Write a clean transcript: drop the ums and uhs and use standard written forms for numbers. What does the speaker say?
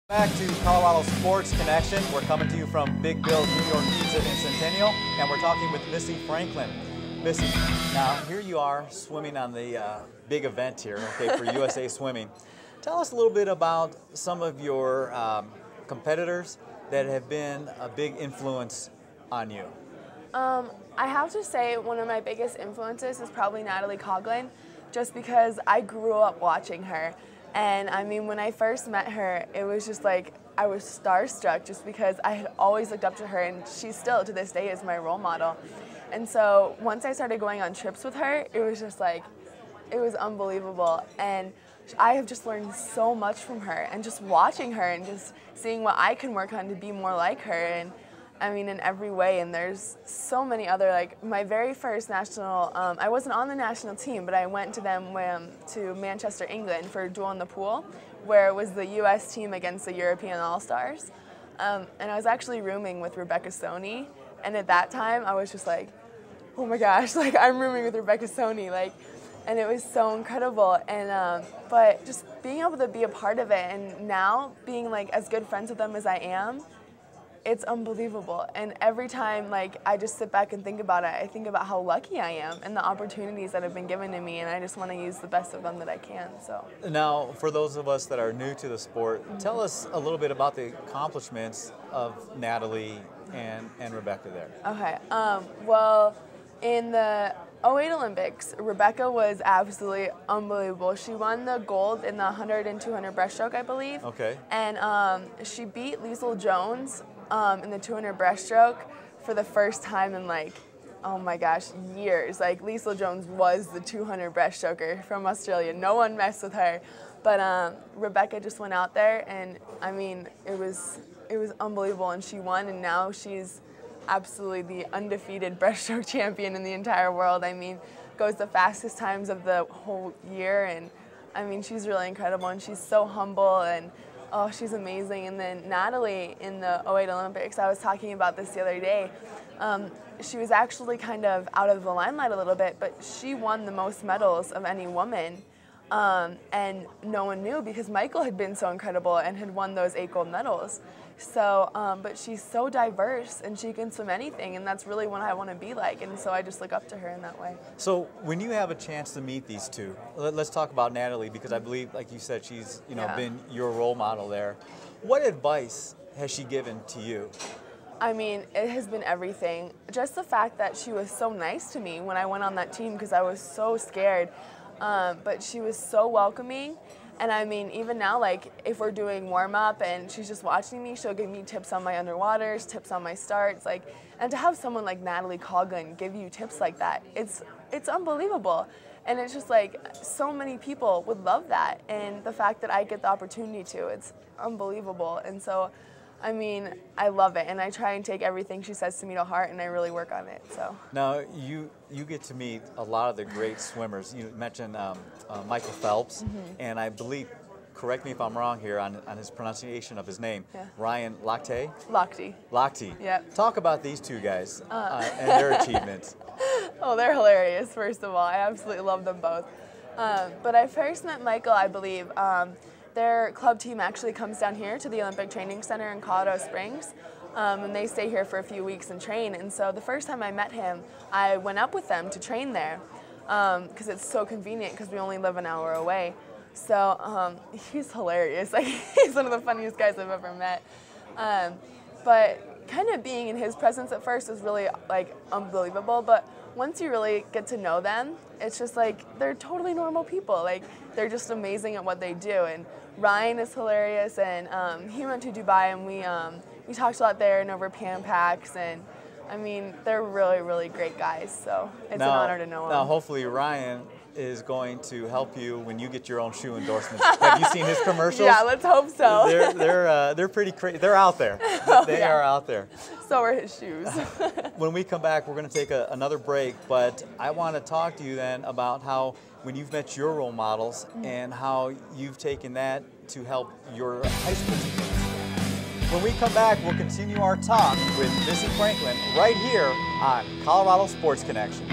Back to Colorado Sports Connection. We're coming to you from Big Bill's New York Pizza in Centennial, and we're talking with Missy Franklin. Missy, now here you are swimming on the big event here, okay, for USA Swimming. Tell us a little bit about some of your competitors that have been a big influence on you. I have to say one of my biggest influences is probably Natalie Coughlin, just because I grew up watching her. And I mean, when I first met her, it was just like I was starstruck just because I had always looked up to her, and she still to this day is my role model. And so once I started going on trips with her, it was just like, it was unbelievable. And I have just learned so much from her, and just watching her and just seeing what I can work on to be more like her. And I mean, in every way. And there's so many other, like my very first national, I wasn't on the national team, but I went to them to Manchester, England for Duel in the Pool, where it was the US team against the European All-Stars. And I was actually rooming with Rebecca Stoney. And at that time, I was just like, oh my gosh, like I'm rooming with Rebecca Stoney, like, and it was so incredible. And but just being able to be a part of it, and now being like as good friends with them as I am, it's unbelievable. And every time like I just sit back and think about it, I think about how lucky I am and the opportunities that have been given to me, and I just want to use the best of them that I can. So now, for those of us that are new to the sport, tell us a little bit about the accomplishments of Natalie and Rebecca there. Okay, well, in the '08 Olympics, Rebecca was absolutely unbelievable. She won the gold in the 100 and 200 breaststroke, I believe. Okay. And she beat Liesl Jones in the 200 breaststroke for the first time in like, oh my gosh, years. Like Liesl Jones was the 200 breaststroker from Australia. No one messed with her. But Rebecca just went out there, and I mean, it was unbelievable, and she won, and now she's absolutely the undefeated breaststroke champion in the entire world. I mean, goes the fastest times of the whole year, and I mean, she's really incredible, and she's so humble, and oh, she's amazing. And then Natalie in the '08 Olympics, I was talking about this the other day, she was actually kind of out of the limelight a little bit, but she won the most medals of any woman, and no one knew because Michael had been so incredible and had won those 8 gold medals. So, but she's so diverse, and she can swim anything, and that's really what I want to be like, and so I just look up to her in that way. So when you have a chance to meet these two, let's talk about Natalie, because I believe, like you said, she's been your role model there. What advice has she given to you? I mean, it has been everything. Just the fact that she was so nice to me when I went on that team, because I was so scared, but she was so welcoming. And I mean, even now, like, if we're doing warm-up and she's just watching me, she'll give me tips on my underwaters, tips on my starts, like, and to have someone like Natalie Coughlin give you tips like that, it's unbelievable. And it's just like, so many people would love that, and the fact that I get the opportunity to, it's unbelievable. And so, I mean, I love it, and I try and take everything she says to me to heart, and I really work on it. So now you get to meet a lot of the great swimmers. You mentioned Michael Phelps, and I believe, correct me if I'm wrong here on his pronunciation of his name, Ryan Lochte? Lochte. Yep. Talk about these two guys and their achievements. Oh, they're hilarious, first of all. I absolutely love them both. But I first met Michael, I believe. Their club team actually comes down here to the Olympic Training Center in Colorado Springs, and they stay here for a few weeks and train. And so the first time I met him, I went up with them to train there, because it's so convenient because we only live an hour away. So he's hilarious. Like, he's one of the funniest guys I've ever met. But kind of being in his presence at first was really like unbelievable. But once you really get to know them, it's just like they're totally normal people. Like, they're just amazing at what they do. And Ryan is hilarious, and he went to Dubai, and we talked a lot there and over Pan Packs, and I mean, they're really, really great guys. So it's an honor to know them. Now, hopefully Ryan is going to help you when you get your own shoe endorsements. Have you seen his commercials? Yeah, let's hope so. They're pretty crazy. They're out there. They are out there. So are his shoes. When we come back, we're going to take another break, but I want to talk to you then about how when you've met your role models and how you've taken that to help your high school teammates. When we come back, we'll continue our talk with Missy Franklin right here on Colorado Sports Connection.